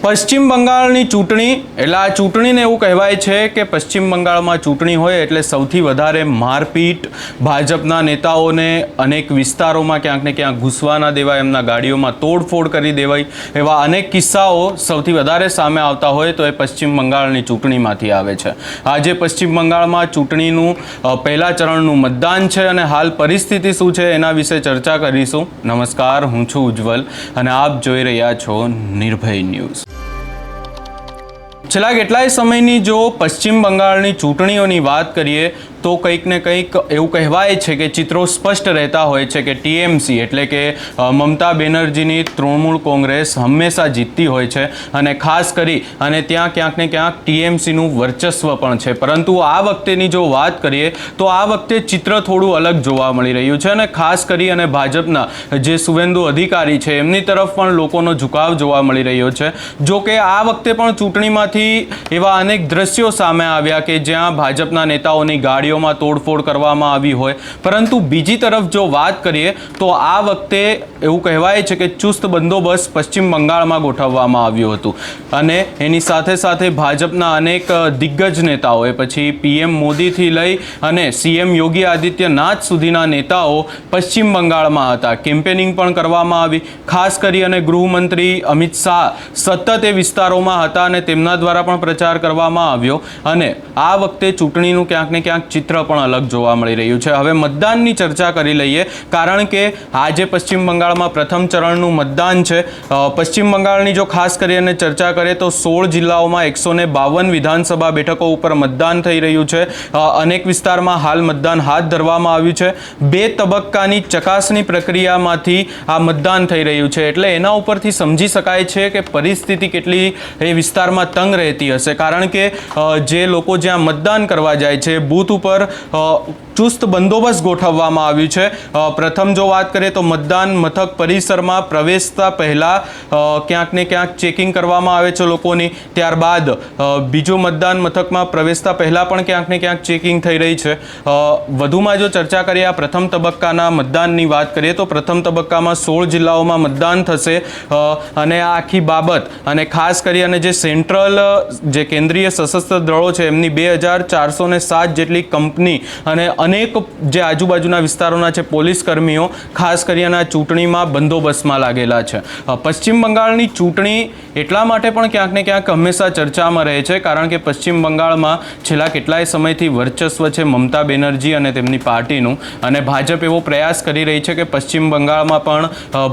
પશ્ચિમ બંગાળની ચૂંટણી એટલે આ ચૂંટણીને એવું કહેવાય છે કે પશ્ચિમ બંગાળમાં ચૂંટણી હોય એટલે સૌથી વધારે મારપીટ, ભાજપના નેતાઓને અનેક વિસ્તારોમાં ક્યાંક ને ક્યાંક ઘૂસવા ના દેવાય, એમના ગાડીઓમાં તોડફોડ કરી દેવાય, એવા અનેક કિસ્સાઓ સૌથી વધારે સામે આવતા હોય તો એ પશ્ચિમ બંગાળની ચૂંટણીમાંથી આવે છે. આજે પશ્ચિમ બંગાળમાં ચૂંટણીનું પહેલા ચરણનું મતદાન છે અને હાલ પરિસ્થિતિ શું છે એના વિશે ચર્ચા કરીશું. નમસ્કાર, હું છું ઉજ્જવલ અને આપ જોઈ રહ્યા છો નિર્ભય ન્યૂઝ. છેલ્લા કેટલાય સમયની જો પશ્ચિમ બંગાળની ચૂંટણીઓની વાત કરીએ તો કંઈક ને કંઈક એવું કહેવાય છે કે ચિત્રો સ્પષ્ટ રહેતા હોય છે કે ટીએમસી એટલે કે મમતા બેનર્જીની તૃણમૂળ કોંગ્રેસ હંમેશા જીતતી હોય છે અને ખાસ કરી અને ત્યાં ક્યાંક ને ક્યાંક ટીએમસીનું વર્ચસ્વ પણ છે. પરંતુ આ વખતેની જો વાત કરીએ તો આ વખતે ચિત્ર થોડું અલગ જોવા મળી રહ્યું છે અને ખાસ કરી અને ભાજપના જે સુવેન્દુ અધિકારી છે એમની તરફ પણ લોકોનો ઝુકાવ જોવા મળી રહ્યો છે. જો કે આ વખતે પણ ચૂંટણીમાંથી એવા અનેક દ્રશ્યો સામે આવ્યા કે જ્યાં ભાજપના નેતાઓની ગાડીઓમાં તોડફોડ કરવામાં આવી હોય, પરંતુ બીજી તરફ જો વાત કરીએ તો આ વખતે એવું કહેવાય છે કે ચુસ્ત બંદોબસ્ત પશ્ચિમ બંગાળમાં ગોઠવવામાં આવ્યું હતું અને એની સાથે સાથે ભાજપના અનેક દિગ્ગજ નેતાઓ, પછી પીએમ મોદીથી લઈ અને સીએમ યોગી આદિત્યનાથ સુધીના નેતાઓ પશ્ચિમ બંગાળમાં હતા. કેમ્પેનિંગ પણ કરવામાં આવી. ખાસ કરી અને ગૃહમંત્રી અમિત શાહ સતત એ વિસ્તારોમાં હતા અને તેમના દ્વારા પણ પ્રચાર કરવામાં આવ્યો અને આ વખતે ચૂંટણીનું ક્યાંક ને ક્યાંક ચિત્ર પણ અલગ જોવા મળી રહ્યું છે. હવે મતદાનની ચર્ચા કરી લઈએ, કારણ કે આજે પશ્ચિમ બંગાળમાં પ્રથમ ચરણનું મતદાન છે. પશ્ચિમ બંગાળની જો ખાસ કરીને ચર્ચા કરીએ તો 16 જિલ્લાઓમાં 152 વિધાનસભા બેઠકો ઉપર મતદાન થઈ રહ્યું છે. અનેક વિસ્તારમાં હાલ મતદાન હાથ ધરવામાં આવ્યું છે. 2 તબક્કાની ચકાસણી પ્રક્રિયામાંથી આ મતદાન થઈ રહ્યું છે એટલે એના ઉપરથી સમજી શકાય છે કે પરિસ્થિતિ કેટલી એ વિસ્તારમાં તંગ રહેતી હશે, કારણ કે જે લોકો જ્યાં મતદાન કરવા જાય છે બૂથ ઉપર ચુસ્ત બંદોબસ્ત ગોઠવવામાં આવ્યું છે. પ્રથમ જો વાત કરીએ તો મતદાન મથક પરિસરમાં પ્રવેશતા પહેલા ક્યાંક ને ક્યાંક ચેકિંગ કરવામાં આવે છે લોકોની. ત્યારબાદ બીજો મતદાન મથકમાં પ્રવેશતા પહેલા પણ ક્યાંક ને ક્યાંક ચેકિંગ થઈ રહી છે. વધુમાં જો ચર્ચા કરીએ આ પ્રથમ તબક્કાના મતદાનની વાત કરીએ તો પ્રથમ તબક્કામાં 16 જિલ્લાઓમાં મતદાન થશે અને આ આખી બાબત અને ખાસ કરી અને જે સેન્ટ્રલ જે કેન્દ્રીય સશસ્ત્ર દળો છે એમની 2407 જેટલી કંપની અને અનેક જે આજુબાજુના વિસ્તારોના છે પોલીસ કર્મીઓ ખાસ કરીને આ ચૂંટણીમાં બંદોબસ્તમાં લાગેલા છે. પશ્ચિમ બંગાળની ચૂંટણી એટલા માટે પણ ક્યાંક ને ક્યાંક હંમેશા ચર્ચામાં રહે છે કારણ કે પશ્ચિમ બંગાળમાં છેલ્લા કેટલાય સમયથી વર્ચસ્વ છે મમતા બેનર્જી અને તેમની પાર્ટીનું અને ભાજપ એવો પ્રયાસ કરી રહી છે કે પશ્ચિમ બંગાળમાં પણ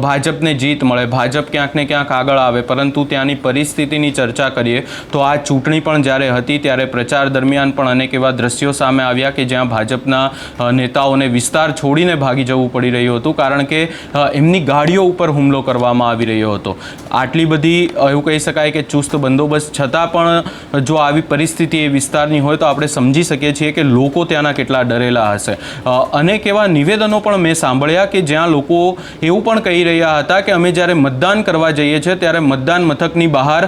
ભાજપને જીત મળે, ભાજપ ક્યાંક ને ક્યાંક આગળ આવે. પરંતુ ત્યાંની પરિસ્થિતિની ચર્ચા કરીએ તો આ ચૂંટણી પણ જ્યારે હતી ત્યારે પ્રચાર દરમિયાન પણ અનેક એવા દ્રશ્યો સામે આવ્યા કે જ્યાં ભાજપના નેતાઓને વિસ્તાર છોડીને ભાગી જવું પડી રહ્યું હતું કારણ કે એમની ગાડીઓ ઉપર હુમલો કરવામાં આવી રહ્યો હતો. આટલી બધી એવું કહી શકાય કે ચુસ્ત બંદોબસ્ત છતાં પણ જો આવી પરિસ્થિતિ એ વિસ્તારની હોય તો આપણે સમજી શકીએ છીએ કે લોકો ત્યાંના કેટલા ડરેલા હશે. અનેક એવા નિવેદનો પણ મેં સાંભળ્યા કે જ્યાં લોકો એવું પણ કહી રહ્યા હતા કે અમે જ્યારે મતદાન કરવા જઈએ છીએ ત્યારે મતદાન મથકની બહાર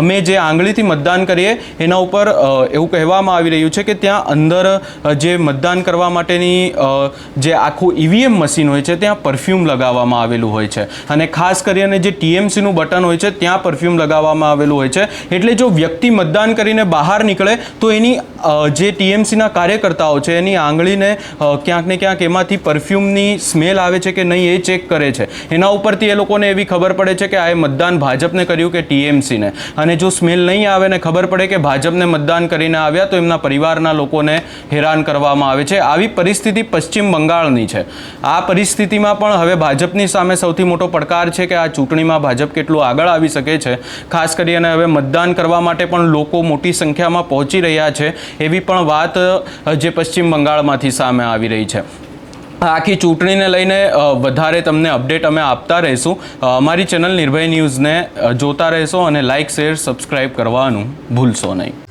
અમે જે આંગળીથી મતદાન કરીએ એના ઉપર એવું કહેવામાં આવી રહ્યું છે કે ત્યાં અંદર જે મતદાન કરવા માટેની જે આખું ઈવીએમ મશીન હોય છે ત્યાં પરફ્યુમ લગાવવામાં આવેલું હોય છે અને ખાસ કરીને જે ટીએમસીનું બટન હોય છે ત્યાં પરફ્યુમ લગાવવામાં આવેલું હોય છે. એટલે જો વ્યક્તિ મતદાન કરીને બહાર નીકળે તો એની જે ટીએમસીના કાર્યકર્તાઓ છે એની આંગળીને ક્યાંક ને ક્યાંક એમાંથી પરફ્યુમની સ્મેલ આવે છે કે નહીં એ ચેક કરે છે. એના ઉપરથી એ લોકોને એવી ખબર પડે છે કે આ મતદાન ભાજપને કર્યું કે ટીએમસીને, અને જો સ્મેલ નહીં આવે ને ખબર પડે કે ભાજપને મતદાન કરીને આવ્યા તો એમના પરિવારના લોકોને હેરાન કરવામાં આવે છે. આવી પરિસ્થિતિ પશ્ચિમ બંગાળની છે. આ પરિસ્થિતિમાં પણ હવે ભાજપની સામે સૌથી મોટો પડકાર છે કે આ ચૂંટણીમાં ભાજપ કેટલું આગળ આવી શકે છે. ખાસ કરીને હવે મતદાન કરવા માટે પણ લોકો મોટી સંખ્યામાં પહોંચી રહ્યા છે એવી પણ વાત જે પશ્ચિમ બંગાળમાંથી સામે આવી રહી છે. આખી ચૂંટણીને લઈને વધારે તમને અપડેટ અમે આપતા રહીશું. અમારી ચેનલ નિર્ભય ન્યૂઝને જોતા રહેશો અને લાઇક, શેર, સબસ્ક્રાઈબ કરવાનું ભૂલશો નહીં.